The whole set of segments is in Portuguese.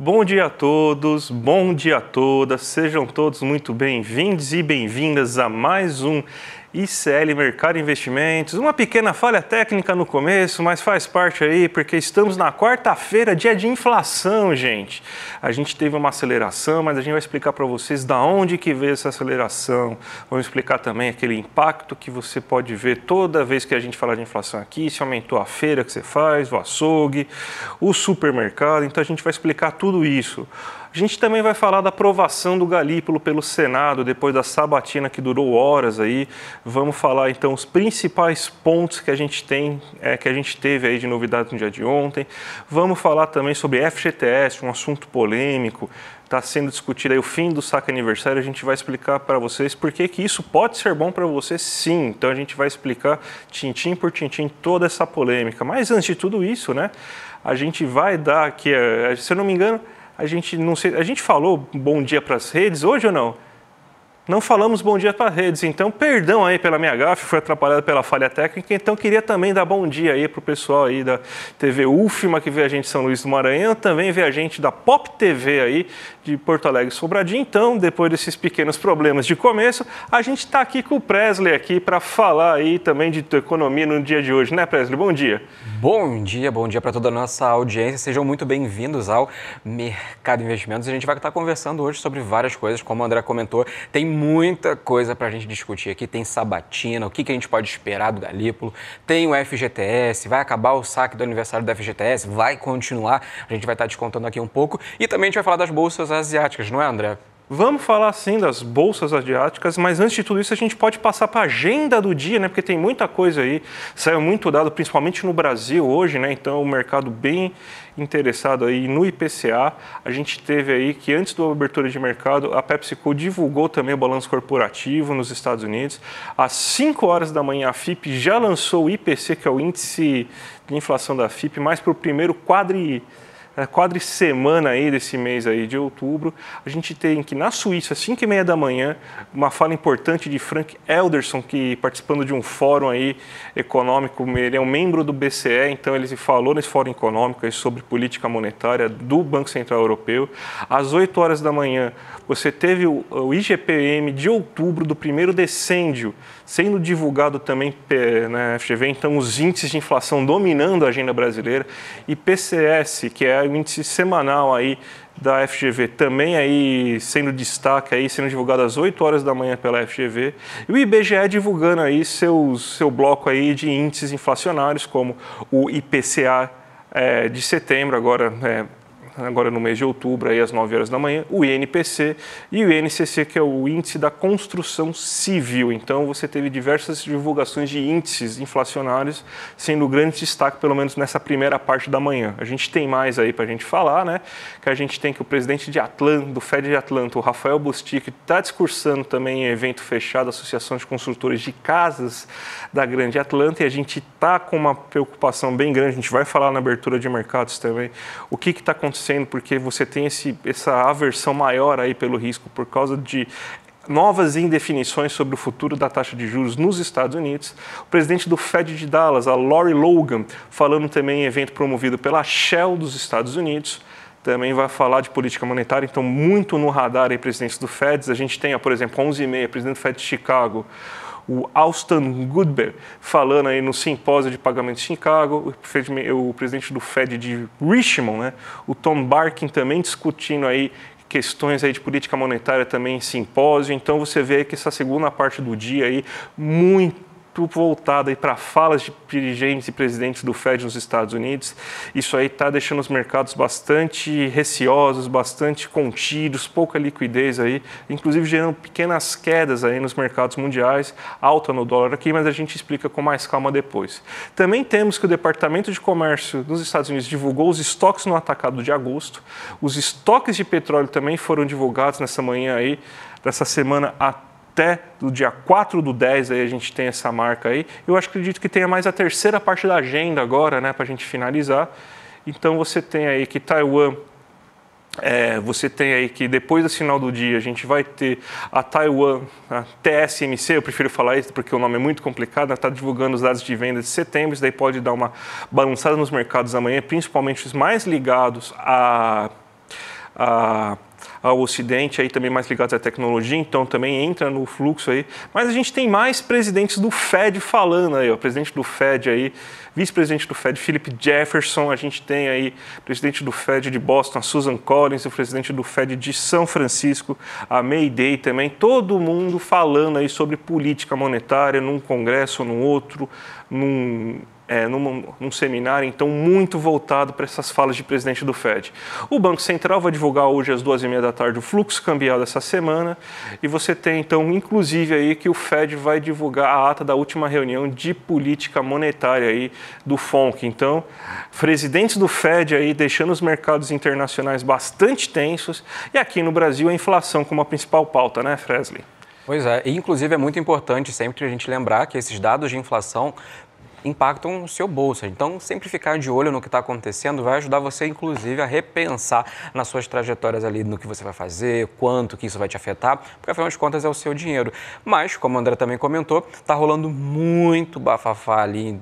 Bom dia a todos, bom dia a todas, sejam todos muito bem-vindos e bem-vindas a mais um ICL Mercado Investimentos. Uma pequena falha técnica no começo, mas faz parte aí, porque estamos na quarta-feira, dia de inflação, gente. A gente teve uma aceleração, mas a gente vai explicar para vocês da onde que veio essa aceleração. Vamos explicar também aquele impacto que você pode ver toda vez que a gente falar de inflação aqui, se aumentou a feira que você faz, o açougue, o supermercado. Então a gente vai explicar tudo isso. A gente também vai falar da aprovação do Galípolo pelo Senado, depois da sabatina que durou horas aí. Vamos falar então os principais pontos que a gente tem, que a gente teve aí de novidade no dia de ontem. Vamos falar também sobre FGTS, um assunto polêmico. Está sendo discutido aí o fim do saque aniversário. A gente vai explicar para vocês por que isso pode ser bom para você, sim. Então a gente vai explicar tintim por tintim toda essa polêmica. Mas antes de tudo isso, né, a gente vai dar aqui, se eu não me engano, a gente falou bom dia para as redes hoje ou não? Não falamos bom dia para as redes, então perdão aí pela minha gafe, foi atrapalhado pela falha técnica, então queria também dar bom dia aí para o pessoal aí da TV UFMA, que vê a gente em São Luís do Maranhão, também vê a gente da Pop TV aí de Porto Alegre Sobradinho. Então, depois desses pequenos problemas de começo, a gente está aqui com o Presley aqui para falar aí também de economia no dia de hoje, né, Presley? Bom dia. Bom dia para toda a nossa audiência, sejam muito bem-vindos ao Mercado Investimentos. A gente vai estar conversando hoje sobre várias coisas, como o André comentou, tem muita coisa para a gente discutir aqui, tem sabatina, o que a gente pode esperar do Galípolo, tem o FGTS, vai acabar o saque do aniversário do FGTS, vai continuar, a gente vai estar descontando aqui um pouco e também a gente vai falar das bolsas asiáticas, não é, André? Vamos falar sim das bolsas asiáticas, mas antes de tudo isso a gente pode passar para a agenda do dia, né? Porque tem muita coisa aí, saiu muito dado, principalmente no Brasil hoje, né? Então o mercado bem interessado aí no IPCA. A gente teve aí que antes da abertura de mercado, a PepsiCo divulgou também o balanço corporativo nos Estados Unidos. Às 5 horas da manhã a FIP já lançou o IPC, que é o índice de inflação da FIP, mais para o primeiro quadricemana aí desse mês aí de outubro. A gente tem que na Suíça, às 5h30 da manhã, uma fala importante de Frank Elderson, que participando de um fórum aí econômico, ele é um membro do BCE, então ele falou nesse fórum econômico aí sobre política monetária do Banco Central Europeu. Às 8 horas da manhã, você teve o IGPM de outubro do primeiro decêndio sendo divulgado também na FGV, então os índices de inflação dominando a agenda brasileira, e PCS, que é o índice semanal aí da FGV, também aí sendo destaque, aí sendo divulgado às 8 horas da manhã pela FGV, e o IBGE divulgando aí seu bloco aí de índices inflacionários, como o IPCA de setembro, agora no mês de outubro, aí às 9 horas da manhã, o INPC e o INCC, que é o Índice da Construção Civil. Então, você teve diversas divulgações de índices inflacionários, sendo grande destaque, pelo menos nessa primeira parte da manhã. A gente tem mais aí para a gente falar, né? Que a gente tem que o presidente de Atlanta, do Fed de Atlanta, o Rafael Bostic, está discursando também em evento fechado, Associação de Construtores de Casas da Grande Atlanta, e a gente está com uma preocupação bem grande, a gente vai falar na abertura de mercados também, o que está acontecendo, porque você tem essa aversão maior aí pelo risco por causa de novas indefinições sobre o futuro da taxa de juros nos Estados Unidos. O presidente do Fed de Dallas, a Lori Logan, falando também em evento promovido pela Shell dos Estados Unidos, também vai falar de política monetária, então muito no radar aí presidentes do Fed. A gente tem, por exemplo, 11h30, presidente do Fed de Chicago, o Austin Goodberg, falando aí no simpósio de pagamento de Chicago, o presidente do Fed de Richmond, né, o Tom Barkin, também discutindo aí questões aí de política monetária também em simpósio. Então você vê que essa segunda parte do dia aí muito voltada para falas de dirigentes e presidentes do Fed nos Estados Unidos. Isso aí está deixando os mercados bastante receosos, bastante contidos, pouca liquidez aí, inclusive gerando pequenas quedas aí nos mercados mundiais, alta no dólar aqui, mas a gente explica com mais calma depois. Também temos que o Departamento de Comércio dos Estados Unidos divulgou os estoques no atacado de agosto. Os estoques de petróleo também foram divulgados nessa manhã aí, dessa semana até do dia 4/10, aí a gente tem essa marca aí. Eu acredito que tenha mais a terceira parte da agenda agora, né, para a gente finalizar. Então você tem aí que Taiwan, você tem aí que depois do final do dia a gente vai ter a Taiwan, a TSMC, eu prefiro falar isso porque o nome é muito complicado, está divulgando os dados de venda de setembro, isso daí pode dar uma balançada nos mercados amanhã, principalmente os mais ligados ao Ocidente, aí também mais ligados à tecnologia, então também entra no fluxo aí. Mas a gente tem mais presidentes do Fed falando aí, o presidente do Fed aí, vice-presidente do Fed, Philip Jefferson, a gente tem aí presidente do Fed de Boston, a Susan Collins, o presidente do Fed de São Francisco, a Mayday também, todo mundo falando aí sobre política monetária num congresso ou num outro, num seminário, então, muito voltado para essas falas de presidente do Fed. O Banco Central vai divulgar hoje às 2h30 da tarde o fluxo cambial dessa semana e você tem, então, inclusive aí que o Fed vai divulgar a ata da última reunião de política monetária aí do FONC. Então, presidentes do Fed aí deixando os mercados internacionais bastante tensos e aqui no Brasil a inflação como a principal pauta, né, Fresley? Pois é, e inclusive é muito importante sempre a gente lembrar que esses dados de inflação impactam o seu bolso. Então, sempre ficar de olho no que está acontecendo vai ajudar você, inclusive, a repensar nas suas trajetórias ali, no que você vai fazer, quanto que isso vai te afetar, porque, afinal de contas, é o seu dinheiro. Mas, como o André também comentou, está rolando muito bafafá ali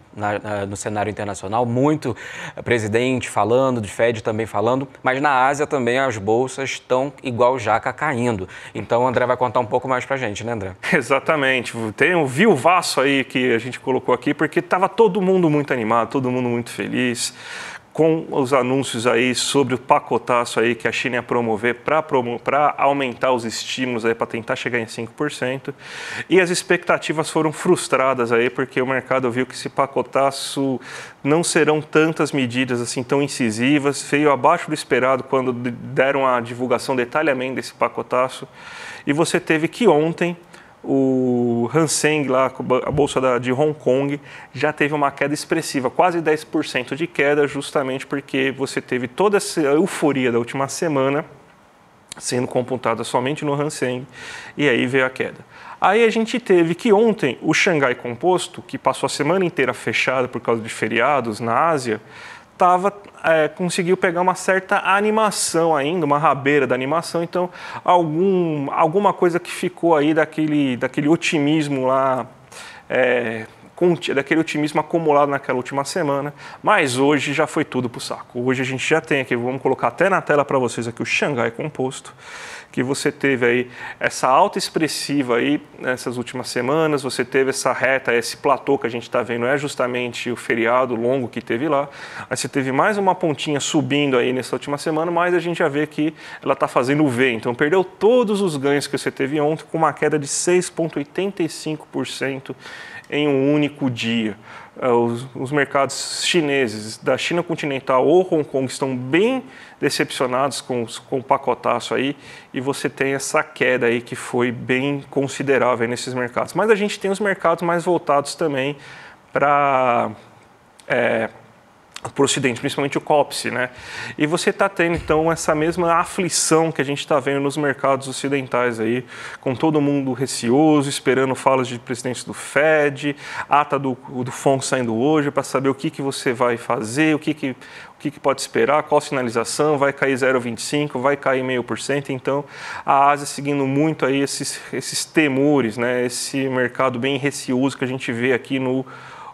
no cenário internacional, muito presidente falando, de Fed também falando, mas na Ásia também as bolsas estão igual jaca caindo. Então, o André vai contar um pouco mais pra gente, né, André? Exatamente. Tem um viuvaço aí que a gente colocou aqui, porque estava todo mundo muito animado, todo mundo muito feliz com os anúncios aí sobre o pacotaço aí que a China ia promover para aumentar os estímulos aí para tentar chegar em 5%. E as expectativas foram frustradas aí porque o mercado viu que esse pacotaço não serão tantas medidas assim tão incisivas, veio abaixo do esperado quando deram a divulgação detalhamento desse pacotaço. E você teve que ontem o Hang Seng, lá, a bolsa de Hong Kong, já teve uma queda expressiva, quase 10% de queda, justamente porque você teve toda essa euforia da última semana sendo computada somente no Hang Seng, e aí veio a queda. Aí a gente teve que ontem o Xangai Composto, que passou a semana inteira fechado por causa de feriados na Ásia, conseguiu pegar uma certa animação ainda, uma rabeira da animação, então alguma coisa que ficou aí daquele otimismo lá, daquele otimismo acumulado naquela última semana, mas hoje já foi tudo para o saco. Hoje a gente já tem aqui, vamos colocar até na tela para vocês aqui o Xangai Composto, que você teve aí essa alta expressiva aí nessas últimas semanas, você teve essa reta, esse platô que a gente está vendo é justamente o feriado longo que teve lá, aí você teve mais uma pontinha subindo aí nessa última semana, mas a gente já vê que ela está fazendo o V, então perdeu todos os ganhos que você teve ontem com uma queda de 6,85% em um único dia. Os mercados chineses da China continental ou Hong Kong estão bem decepcionados com o pacotaço aí e você tem essa queda aí que foi bem considerável nesses mercados. Mas a gente tem os mercados mais voltados também para o Ocidente, principalmente o COPSE, né? E você está tendo, então, essa mesma aflição que a gente está vendo nos mercados ocidentais aí, com todo mundo receoso, esperando falas de presidentes do Fed, ata do FONC saindo hoje para saber o que você vai fazer, o que pode esperar, qual sinalização, vai cair 0,25%, vai cair 0,5%. Então, a Ásia seguindo muito aí esses temores, né? Esse mercado bem receoso que a gente vê aqui no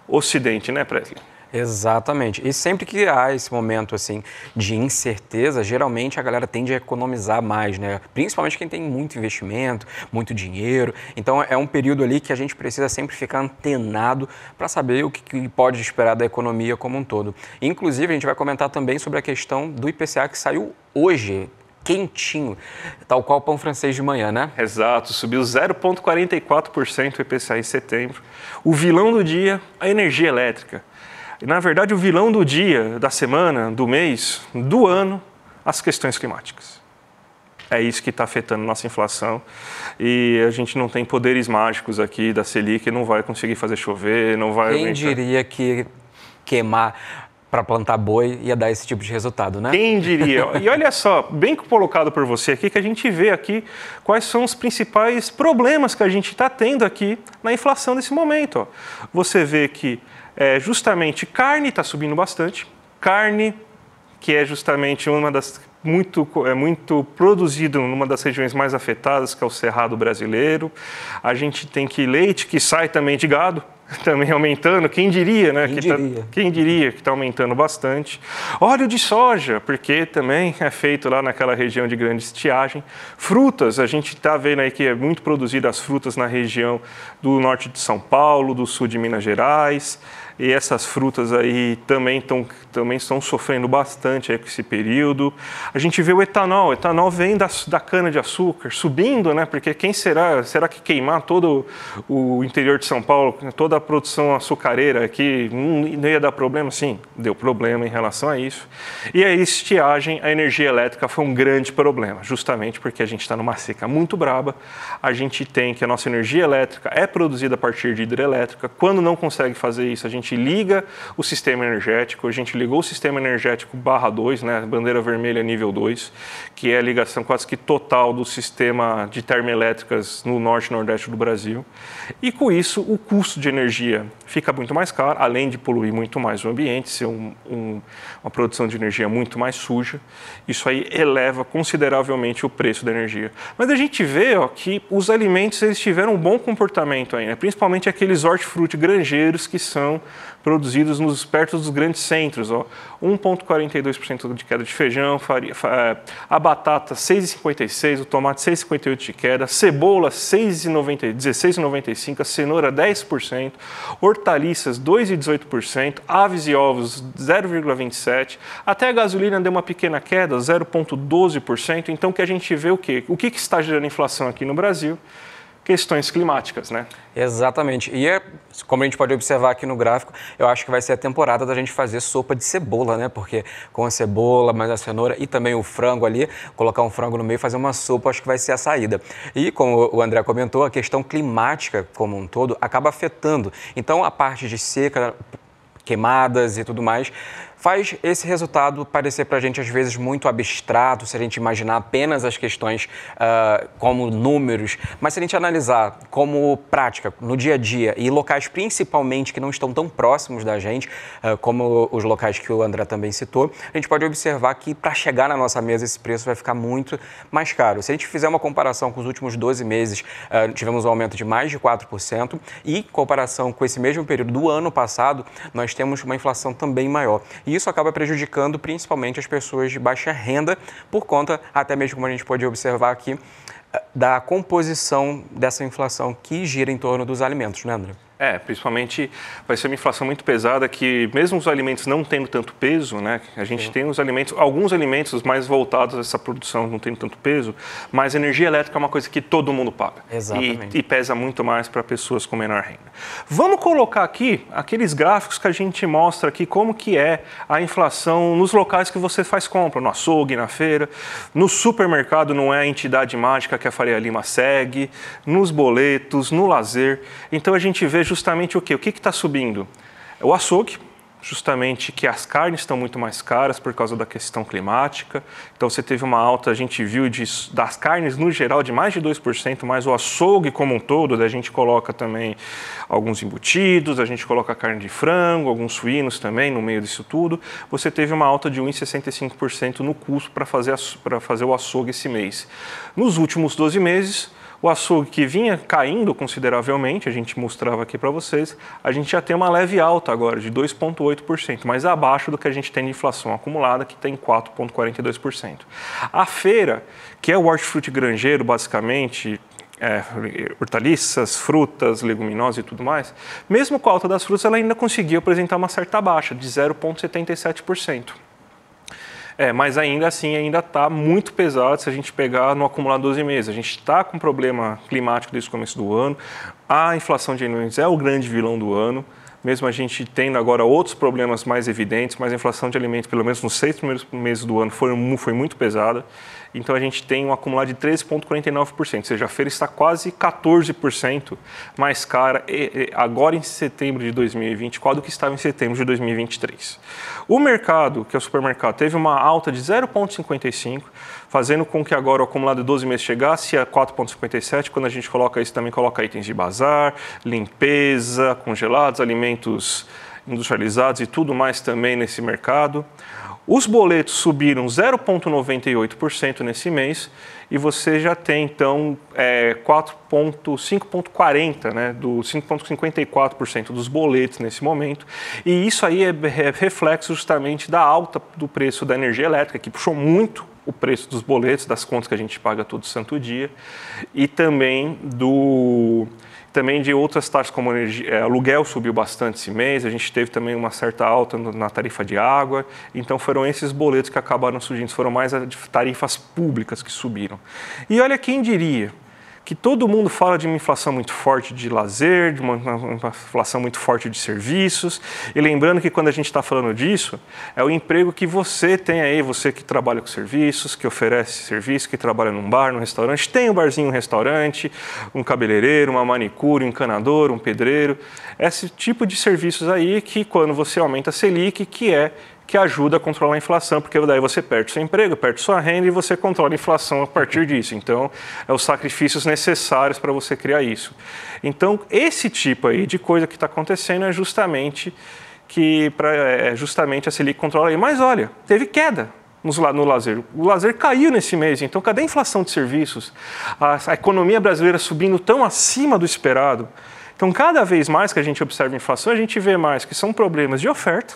Ocidente, né, Presley? Exatamente. E sempre que há esse momento assim de incerteza, geralmente a galera tende a economizar mais, né? Principalmente quem tem muito investimento, muito dinheiro. Então é um período ali que a gente precisa sempre ficar antenado para saber o que pode esperar da economia como um todo. Inclusive, a gente vai comentar também sobre a questão do IPCA que saiu hoje, quentinho, tal qual o pão francês de manhã, né? Exato, subiu 0,44% o IPCA em setembro. O vilão do dia, a energia elétrica. E, na verdade, o vilão do dia, da semana, do mês, do ano, as questões climáticas. É isso que está afetando nossa inflação e a gente não tem poderes mágicos aqui da Selic, não vai conseguir fazer chover, não vai... Quem diria que queimar para plantar boi ia dar esse tipo de resultado, né? Quem diria? E olha só, bem colocado por você aqui, que a gente vê aqui quais são os principais problemas que a gente está tendo aqui na inflação nesse momento. Ó. Você vê que justamente carne está subindo bastante, carne que é justamente uma das muito produzido numa das regiões mais afetadas, que é o Cerrado brasileiro. A gente tem que leite que sai também de gado. também aumentando, quem diria, né? Quem diria que está aumentando bastante. Óleo de soja, porque também é feito lá naquela região de grande estiagem. Frutas, a gente está vendo aí que é muito produzida as frutas na região do norte de São Paulo, do sul de Minas Gerais. E essas frutas aí também estão sofrendo bastante aí com esse período. A gente vê o etanol vem da cana-de-açúcar subindo, né? Porque quem será que queimar todo o interior de São Paulo, toda a produção açucareira aqui, não ia dar problema? Sim, deu problema em relação a isso. E a estiagem, a energia elétrica foi um grande problema, justamente porque a gente está numa seca muito braba. A gente tem que a nossa energia elétrica é produzida a partir de hidrelétrica. Quando não consegue fazer isso, a gente liga o sistema energético, a gente ligou o sistema energético /2, né, bandeira vermelha nível 2, que é a ligação quase que total do sistema de termoelétricas no norte e nordeste do Brasil. E com isso, o custo de energia fica muito mais caro, além de poluir muito mais o ambiente, ser uma produção de energia muito mais suja. Isso aí eleva consideravelmente o preço da energia. Mas a gente vê que os alimentos eles tiveram um bom comportamento aí, né? Principalmente aqueles hortifruti granjeiros que são produzidos perto dos grandes centros. 1,42% de queda de feijão, a batata 6,56%, o tomate 6,58% de queda, cebola 16,95%, a cenoura 10%, hortaliças 2,18%, aves e ovos 0,27%, até a gasolina deu uma pequena queda, 0,12%. Então, que a gente vê o quê? O que está gerando inflação aqui no Brasil? Questões climáticas, né? Exatamente. E como a gente pode observar aqui no gráfico, eu acho que vai ser a temporada da gente fazer sopa de cebola, né? Porque com a cebola, mais a cenoura e também o frango ali, colocar um frango no meio e fazer uma sopa, acho que vai ser a saída. E como o André comentou, a questão climática como um todo acaba afetando. Então, a parte de seca, queimadas e tudo mais, faz esse resultado parecer para a gente, às vezes, muito abstrato, se a gente imaginar apenas as questões como números, mas se a gente analisar como prática, no dia a dia, e locais principalmente que não estão tão próximos da gente, como os locais que o André também citou, a gente pode observar que para chegar na nossa mesa esse preço vai ficar muito mais caro. Se a gente fizer uma comparação com os últimos 12 meses, tivemos um aumento de mais de 4%, e em comparação com esse mesmo período do ano passado, nós temos uma inflação também maior. E isso acaba prejudicando principalmente as pessoas de baixa renda, por conta, até mesmo como a gente pode observar aqui, da composição dessa inflação que gira em torno dos alimentos, né, André? Principalmente vai ser uma inflação muito pesada que mesmo os alimentos não tendo tanto peso, né? A gente tem alguns alimentos mais voltados a essa produção não tendo tanto peso, mas a energia elétrica é uma coisa que todo mundo paga. Exatamente. E pesa muito mais para pessoas com menor renda. Vamos colocar aqui aqueles gráficos que a gente mostra aqui como que é a inflação nos locais que você faz compra, no açougue, na feira, no supermercado não é a entidade mágica que a Faria Lima segue, nos boletos, no lazer. Então a gente vê justamente o quê? O que está subindo? É o açougue, justamente que as carnes estão muito mais caras por causa da questão climática. Então você teve uma alta, a gente viu das carnes no geral de mais de 2%, mas o açougue como um todo, a gente coloca também alguns embutidos, a gente coloca carne de frango, alguns suínos também no meio disso tudo. Você teve uma alta de 1,65% no custo para fazer o açougue esse mês. Nos últimos 12 meses, o açougue que vinha caindo consideravelmente, a gente mostrava aqui para vocês, a gente já tem uma leve alta agora de 2,8%, mas abaixo do que a gente tem de inflação acumulada, que tem 4,42%. A feira, que é o hortifruti granjeiro, basicamente, hortaliças, frutas, leguminosas e tudo mais, mesmo com a alta das frutas, ela ainda conseguiu apresentar uma certa baixa, de 0,77%. Mas ainda assim, ainda está muito pesado se a gente pegar no acumulado 12 meses. A gente está com um problema climático desde o começo do ano, a inflação de alimentos é o grande vilão do ano, mesmo a gente tendo agora outros problemas mais evidentes, mas a inflação de alimentos, pelo menos nos 6 primeiros meses do ano, foi muito pesada. Então a gente tem um acumulado de 13,49%, ou seja, a feira está quase 14% mais cara agora em setembro de 2024 do que estava em setembro de 2023. O mercado, que é o supermercado, teve uma alta de 0,55%, fazendo com que agora o acumulado de 12 meses chegasse a 4,57%. Quando a gente coloca isso, também coloca itens de bazar, limpeza, congelados, alimentos industrializados e tudo mais também nesse mercado. Os boletos subiram 0,98% nesse mês e você já tem, então, 5,40%, né, do 5,54% dos boletos nesse momento. E isso aí é reflexo justamente da alta do preço da energia elétrica, que puxou muito o preço dos boletos, das contas que a gente paga todo santo dia, e também de outras taxas, como aluguel subiu bastante esse mês, a gente teve também uma certa alta na tarifa de água, então foram esses boletos que acabaram surgindo, foram mais as tarifas públicas que subiram. E olha quem diria que todo mundo fala de uma inflação muito forte de lazer, de uma inflação muito forte de serviços, e lembrando que quando a gente está falando disso, é o emprego que você tem aí, você que trabalha com serviços, que oferece serviço, que trabalha num bar, num restaurante, tem um barzinho, um restaurante, um cabeleireiro, uma manicure, um encanador, um pedreiro, esse tipo de serviços aí que quando você aumenta a Selic, que ajuda a controlar a inflação, porque daí você perde seu emprego, perde sua renda e você controla a inflação a partir disso. Então, é os sacrifícios necessários para você criar isso. Então, esse tipo aí de coisa que está acontecendo é justamente a Selic controla aí. Mas olha, teve queda no lazer. O lazer caiu nesse mês, então cadê a inflação de serviços? A economia brasileira subindo tão acima do esperado. Então, cada vez mais que a gente observa a inflação, a gente vê mais que são problemas de oferta,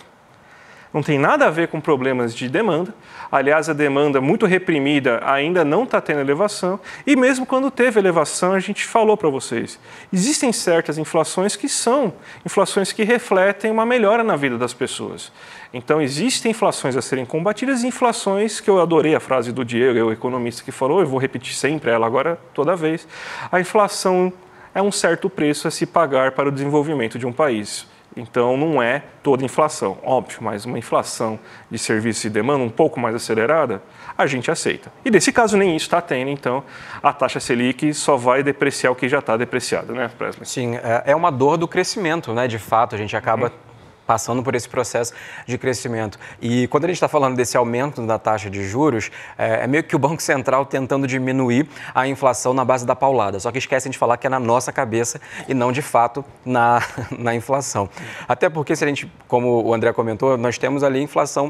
não tem nada a ver com problemas de demanda. Aliás, a demanda muito reprimida ainda não está tendo elevação. E mesmo quando teve elevação, a gente falou para vocês, existem certas inflações que são inflações que refletem uma melhora na vida das pessoas. Então, existem inflações a serem combatidas e inflações, que eu adorei a frase do Diego, o economista que falou, eu vou repetir sempre ela agora, toda vez. A inflação é um certo preço a se pagar para o desenvolvimento de um país. Então, não é toda inflação, óbvio, mas uma inflação de serviço e demanda um pouco mais acelerada, a gente aceita. E nesse caso, nem isso está tendo, então a taxa Selic só vai depreciar o que já está depreciado, né, Presley? Sim, é uma dor do crescimento, né? De fato, a gente acaba passando por esse processo de crescimento. E quando a gente está falando desse aumento da taxa de juros, é meio que o Banco Central tentando diminuir a inflação na base da paulada. Só que esquecem de falar que é na nossa cabeça e não, de fato, na inflação. Até porque, se a gente, como o André comentou, nós temos ali inflação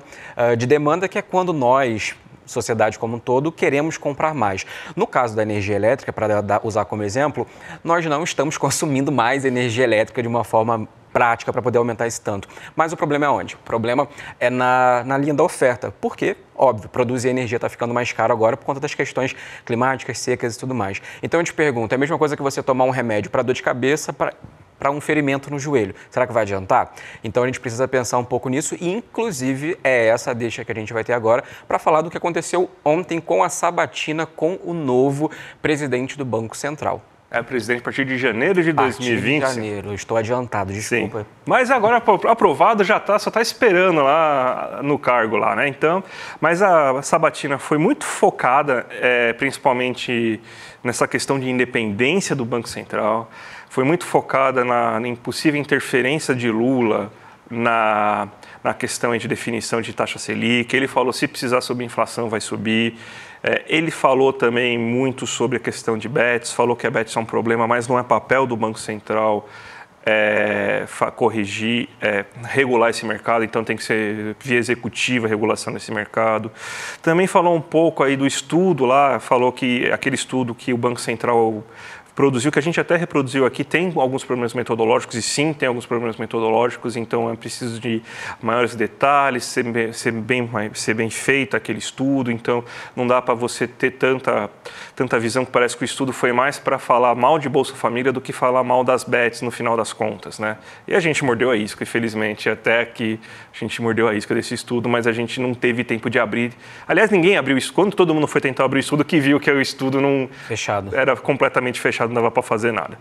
de demanda, que é quando nós, sociedade como um todo, queremos comprar mais. No caso da energia elétrica, para usar como exemplo, nós não estamos consumindo mais energia elétrica de uma forma prática para poder aumentar esse tanto. Mas o problema é onde? O problema é na linha da oferta. Por quê? Óbvio, produzir energia está ficando mais caro agora por conta das questões climáticas, secas e tudo mais. Então eu te pergunto, é a mesma coisa que você tomar um remédio para dor de cabeça, para um ferimento no joelho. Será que vai adiantar? Então a gente precisa pensar um pouco nisso e, inclusive, é essa deixa que a gente vai ter agora para falar do que aconteceu ontem com a sabatina com o novo presidente do Banco Central. Presidente, a partir de janeiro de 2020. A partir de janeiro, eu estou adiantado, desculpa. Sim. Mas agora aprovado, só está esperando lá no cargo lá, né? Então, mas a sabatina foi muito focada, principalmente nessa questão de independência do Banco Central, foi muito focada na impossível interferência de Lula na questão de definição de taxa Selic. Ele falou, se precisar subir a inflação, vai subir. Ele falou também muito sobre a questão de bets, falou que a bets é um problema, mas não é papel do Banco Central corrigir, regular esse mercado, então tem que ser via executiva a regulação desse mercado. Também falou um pouco aí do estudo lá, falou que aquele estudo que o Banco Central produziu, que a gente até reproduziu aqui, tem alguns problemas metodológicos, e sim, tem alguns problemas metodológicos, então é preciso de maiores detalhes, ser bem feito aquele estudo, então não dá para você ter tanta visão que parece que o estudo foi mais para falar mal de Bolsa Família do que falar mal das bets no final das contas, né? E a gente mordeu a isca, infelizmente, até que a gente mordeu a isca desse estudo, mas a gente não teve tempo de abrir. Aliás, ninguém abriu isso. Quando todo mundo foi tentar abrir o estudo, que viu que o estudo não... Fechado. Era completamente fechado, não dava para fazer nada.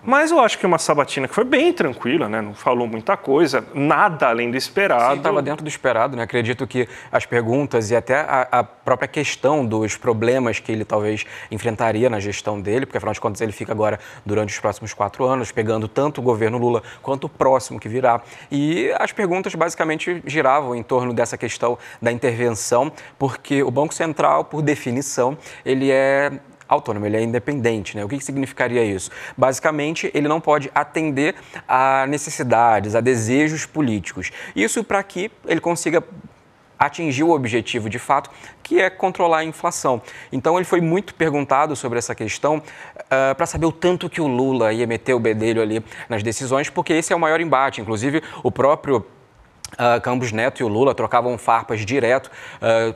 Mas eu acho que uma sabatina que foi bem tranquila, né? Não falou muita coisa, nada além do esperado. Sim, estava dentro do esperado, né? Acredito que as perguntas e até a própria questão dos problemas que ele talvez enfrentaria na gestão dele, porque afinal de contas ele fica agora durante os próximos 4 anos, pegando tanto o governo Lula quanto o próximo que virá. E as perguntas basicamente giravam em torno dessa questão da intervenção, porque o Banco Central, por definição, ele é autônomo, ele é independente, né? O que significaria isso? Basicamente, ele não pode atender a necessidades, a desejos políticos. Isso para que ele consiga atingiu o objetivo de fato, que é controlar a inflação. Então ele foi muito perguntado sobre essa questão para saber o tanto que o Lula ia meter o bedelho ali nas decisões, porque esse é o maior embate. Inclusive o próprio Campos Neto e o Lula trocavam farpas direto,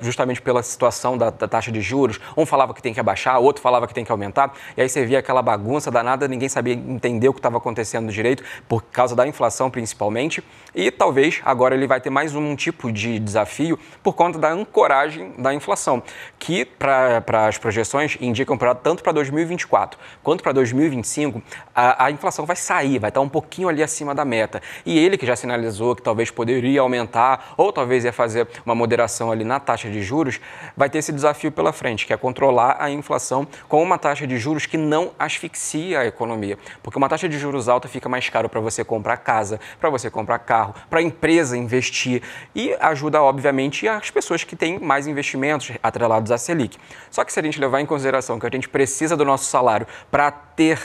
justamente pela situação da taxa de juros. Um falava que tem que abaixar, outro falava que tem que aumentar, e aí você via aquela bagunça danada, ninguém sabia entender o que estava acontecendo direito, por causa da inflação principalmente, e talvez agora ele vai ter mais um tipo de desafio por conta da ancoragem da inflação, que para as projeções indicam tanto para 2024 quanto para 2025, a inflação vai sair, vai estar um pouquinho ali acima da meta. E ele que já sinalizou que talvez poderia aumentar ou talvez ia fazer uma moderação ali na taxa de juros, vai ter esse desafio pela frente, que é controlar a inflação com uma taxa de juros que não asfixia a economia. Porque uma taxa de juros alta fica mais caro para você comprar casa, para você comprar carro, para a empresa investir e ajuda, obviamente, as pessoas que têm mais investimentos atrelados à Selic. Só que se a gente levar em consideração que a gente precisa do nosso salário para ter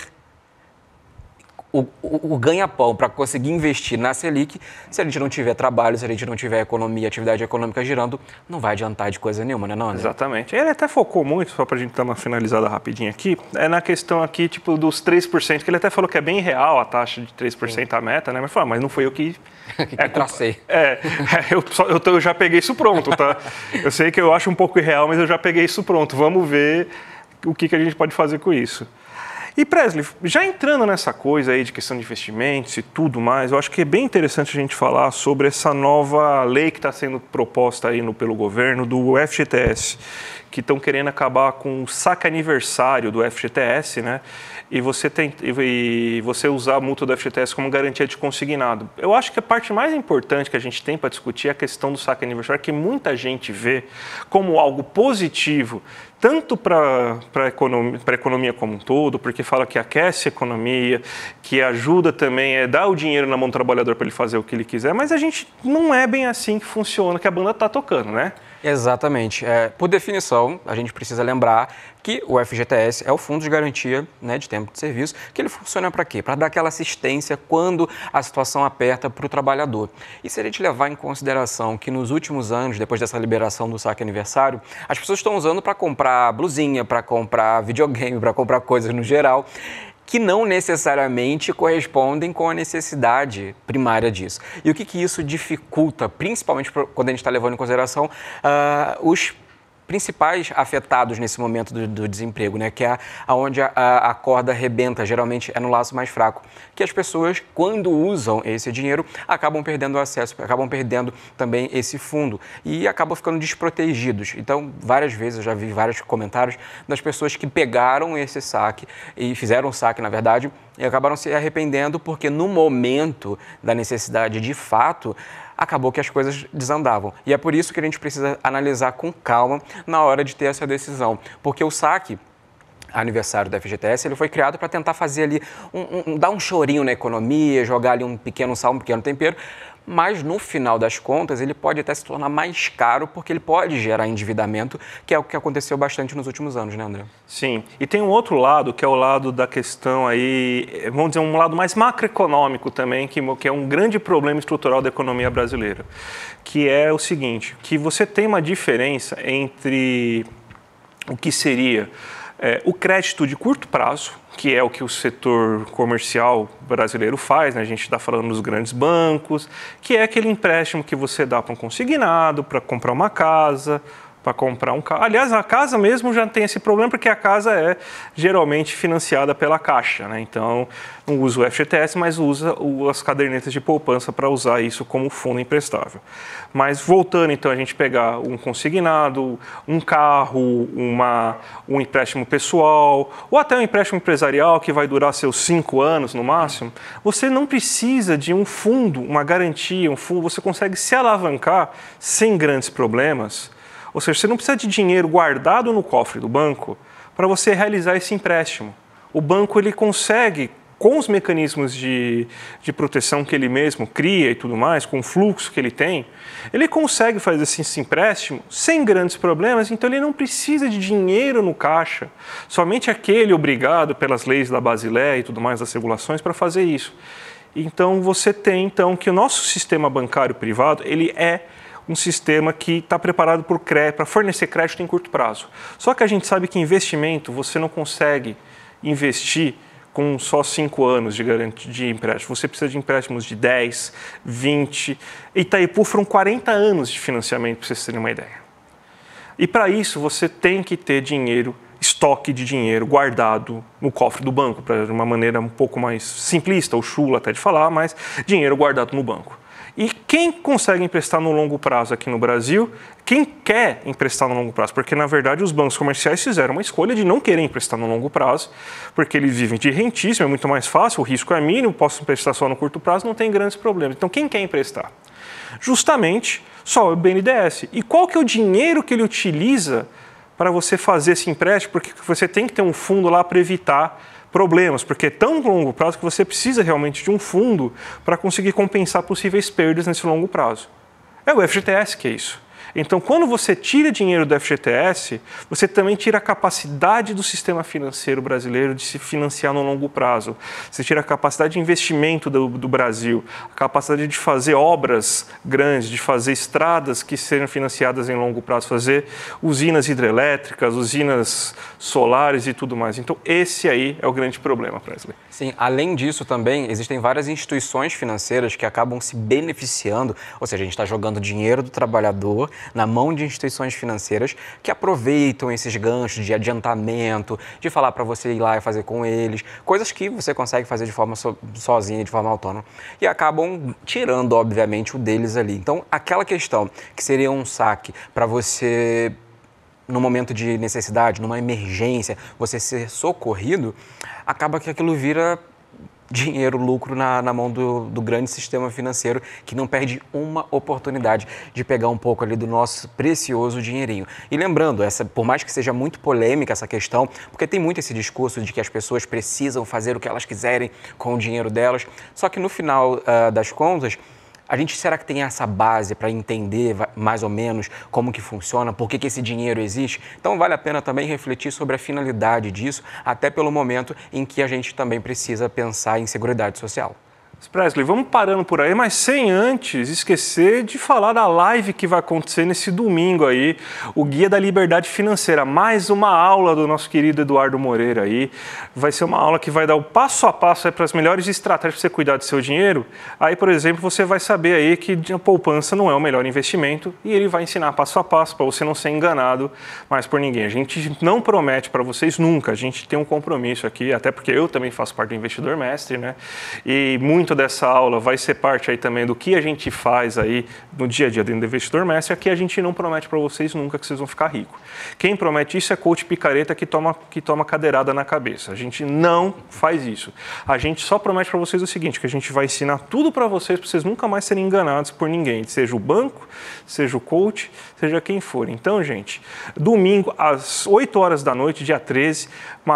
o ganha-pão para conseguir investir na Selic, se a gente não tiver trabalho, se a gente não tiver economia, atividade econômica girando, não vai adiantar de coisa nenhuma, né, não, André? Exatamente. Ele até focou muito, só para a gente dar uma finalizada rapidinho aqui, na questão aqui, tipo, dos 3%, que ele até falou que é bem real a taxa de 3% a meta, né? Mas falou, mas não foi eu que tracei. Eu já peguei isso pronto, tá? Eu sei que eu acho um pouco irreal, mas eu já peguei isso pronto. Vamos ver o que a gente pode fazer com isso. E, Presley, já entrando nessa coisa aí de questão de investimentos e tudo mais, eu acho que é bem interessante a gente falar sobre essa nova lei que está sendo proposta aí pelo governo do FGTS, que estão querendo acabar com o saque aniversário do FGTS, né? E você usar a multa do FGTS como garantia de consignado. Eu acho que a parte mais importante que a gente tem para discutir é a questão do saque aniversário, que muita gente vê como algo positivo, tanto para a economia como um todo, porque fala que aquece a economia, que ajuda também, dar o dinheiro na mão do trabalhador para ele fazer o que ele quiser, mas a gente não é bem assim que funciona, que a banda está tocando, né? Exatamente. Por definição, a gente precisa lembrar que o FGTS é o Fundo de Garantia, né, de Tempo de Serviço, que ele funciona para quê? Para dar aquela assistência quando a situação aperta para o trabalhador. E se a gente levar em consideração que nos últimos anos, depois dessa liberação do saque aniversário, as pessoas estão usando para comprar blusinha, para comprar videogame, para comprar coisas no geral, que não necessariamente correspondem com a necessidade primária disso. E o que isso dificulta, principalmente quando a gente está levando em consideração os principais afetados nesse momento do desemprego, né? Que é onde a corda arrebenta, geralmente é no laço mais fraco, que as pessoas, quando usam esse dinheiro, acabam perdendo acesso, acabam perdendo também esse fundo e acabam ficando desprotegidos. Então, várias vezes eu já vi vários comentários das pessoas que pegaram esse saque e fizeram o saque, na verdade, e acabaram se arrependendo porque no momento da necessidade de fato, acabou que as coisas desandavam. E é por isso que a gente precisa analisar com calma na hora de ter essa decisão. Porque o saque aniversário da FGTS, ele foi criado para tentar fazer ali, dar um chorinho na economia, jogar ali um pequeno sal, um pequeno tempero, mas no final das contas ele pode até se tornar mais caro porque ele pode gerar endividamento, que é o que aconteceu bastante nos últimos anos, né, André? Sim, e tem um outro lado, que é o lado da questão aí, vamos dizer, um lado mais macroeconômico também, que é um grande problema estrutural da economia brasileira, que é o seguinte, que você tem uma diferença entre o que seria o crédito de curto prazo, que é o que o setor comercial brasileiro faz, né? A gente está falando dos grandes bancos, que é aquele empréstimo que você dá para um consignado, para comprar uma casa, para comprar um carro. Aliás, a casa mesmo já tem esse problema, porque a casa é geralmente financiada pela Caixa, né? Então, não usa o FGTS, mas usa as cadernetas de poupança para usar isso como fundo emprestável. Mas voltando, então, a gente pegar um consignado, um carro, um empréstimo pessoal, ou até um empréstimo empresarial que vai durar seus 5 anos no máximo, você não precisa de um fundo, uma garantia, um fundo, você consegue se alavancar sem grandes problemas. Ou seja, você não precisa de dinheiro guardado no cofre do banco para você realizar esse empréstimo. O banco ele consegue, com os mecanismos de proteção que ele mesmo cria e tudo mais, com o fluxo que ele tem, ele consegue fazer esse empréstimo sem grandes problemas, então ele não precisa de dinheiro no caixa, somente aquele obrigado pelas leis da Basileia e tudo mais, das regulações, para fazer isso. Então você tem então que o nosso sistema bancário privado, ele é um sistema que está preparado para fornecer crédito em curto prazo. Só que a gente sabe que investimento você não consegue investir com só 5 anos de empréstimo. Você precisa de empréstimos de 10, 20. Itaipu foram 40 anos de financiamento, para vocês terem uma ideia. E para isso você tem que ter dinheiro, estoque de dinheiro guardado no cofre do banco, de uma maneira um pouco mais simplista, ou chula até de falar, mas dinheiro guardado no banco. E quem consegue emprestar no longo prazo aqui no Brasil, quem quer emprestar no longo prazo? Porque, na verdade, os bancos comerciais fizeram uma escolha de não querer emprestar no longo prazo, porque eles vivem de rentíssimo, é muito mais fácil, o risco é mínimo, posso emprestar só no curto prazo, não tem grandes problemas. Então, quem quer emprestar? Justamente só o BNDES. E qual que é o dinheiro que ele utiliza para você fazer esse empréstimo? Porque você tem que ter um fundo lá para evitar problemas, porque é tão longo prazo que você precisa realmente de um fundo para conseguir compensar possíveis perdas nesse longo prazo. É o FGTS que é isso. Então, quando você tira dinheiro do FGTS, você também tira a capacidade do sistema financeiro brasileiro de se financiar no longo prazo. Você tira a capacidade de investimento do Brasil, a capacidade de fazer obras grandes, de fazer estradas que sejam financiadas em longo prazo, fazer usinas hidrelétricas, usinas solares e tudo mais. Então, esse aí é o grande problema, Presley. Sim, além disso também, existem várias instituições financeiras que acabam se beneficiando, ou seja, a gente está jogando dinheiro do trabalhador na mão de instituições financeiras que aproveitam esses ganchos de adiantamento, de falar para você ir lá e fazer com eles, coisas que você consegue fazer de forma sozinha, de forma autônoma, e acabam tirando, obviamente, o deles ali. Então, aquela questão que seria um saque para você, no momento de necessidade, numa emergência, você ser socorrido, acaba que aquilo vira dinheiro, lucro na mão do grande sistema financeiro que não perde uma oportunidade de pegar um pouco ali do nosso precioso dinheirinho. E lembrando, por mais que seja muito polêmica essa questão, porque tem muito esse discurso de que as pessoas precisam fazer o que elas quiserem com o dinheiro delas, só que no final das contas, a gente, será que tem essa base para entender mais ou menos como que funciona, por que esse dinheiro existe? Então vale a pena também refletir sobre a finalidade disso, até pelo momento em que a gente também precisa pensar em seguridade social. Presley, vamos parando por aí, mas sem antes esquecer de falar da live que vai acontecer nesse domingo aí, o Guia da Liberdade Financeira, mais uma aula do nosso querido Eduardo Moreira aí. Vai ser uma aula que vai dar o passo a passo para as melhores estratégias para você cuidar do seu dinheiro. Aí, por exemplo, você vai saber aí que a poupança não é o melhor investimento e ele vai ensinar passo a passo para você não ser enganado mais por ninguém. A gente não promete para vocês nunca, a gente tem um compromisso aqui, até porque eu também faço parte do Investidor Mestre, né? E muito dessa aula vai ser parte aí também do que a gente faz aí no dia a dia dentro do Investidor Mestre. Aqui a gente não promete para vocês nunca que vocês vão ficar ricos. Quem promete isso é coach picareta que toma cadeirada na cabeça. A gente não faz isso. A gente só promete para vocês o seguinte, que a gente vai ensinar tudo para vocês nunca mais serem enganados por ninguém, seja o banco, seja o coach, seja quem for. Então, gente, domingo às 8 horas da noite, dia 13,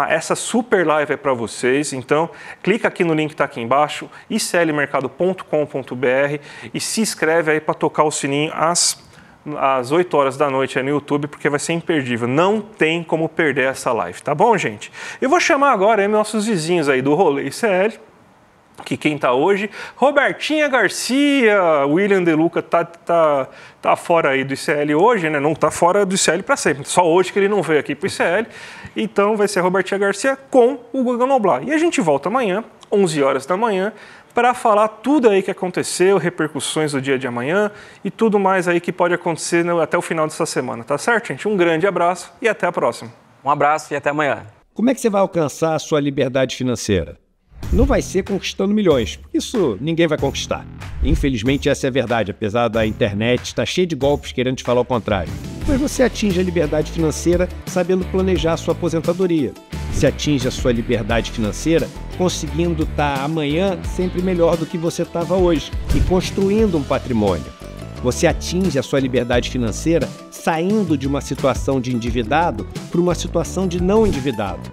essa super live é para vocês. Então, clica aqui no link que está aqui embaixo, iclmercado.com.br e se inscreve aí para tocar o sininho às 8 horas da noite aí no YouTube, porque vai ser imperdível. Não tem como perder essa live, tá bom, gente? Eu vou chamar agora aí nossos vizinhos aí do Rolê ICL, que quem está hoje, Robertinha Garcia, William De Luca tá fora aí do ICL hoje, né? Não está fora do ICL para sempre, só hoje que ele não veio aqui para o ICL, então vai ser a Robertinha Garcia com o Guga Noblar. E a gente volta amanhã, 11 horas da manhã, para falar tudo aí que aconteceu, repercussões do dia de amanhã e tudo mais aí que pode acontecer até o final dessa semana, tá certo, gente? Um grande abraço e até a próxima. Um abraço e até amanhã. Como é que você vai alcançar a sua liberdade financeira? Não vai ser conquistando milhões, porque isso ninguém vai conquistar. Infelizmente essa é a verdade, apesar da internet estar cheia de golpes querendo te falar o contrário. Mas você atinge a liberdade financeira sabendo planejar a sua aposentadoria. Você atinge a sua liberdade financeira conseguindo estar amanhã sempre melhor do que você estava hoje e construindo um patrimônio. Você atinge a sua liberdade financeira saindo de uma situação de endividado para uma situação de não endividado.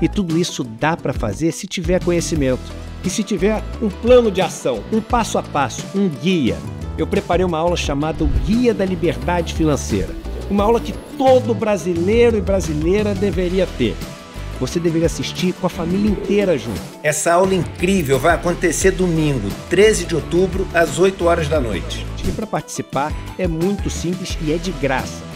E tudo isso dá para fazer se tiver conhecimento e se tiver um plano de ação, um passo a passo, um guia. Eu preparei uma aula chamada o Guia da Liberdade Financeira. Uma aula que todo brasileiro e brasileira deveria ter. você deveria assistir com a família inteira junto. Essa aula incrível vai acontecer domingo, 13 de outubro, às 8 horas da noite. E para participar é muito simples e é de graça.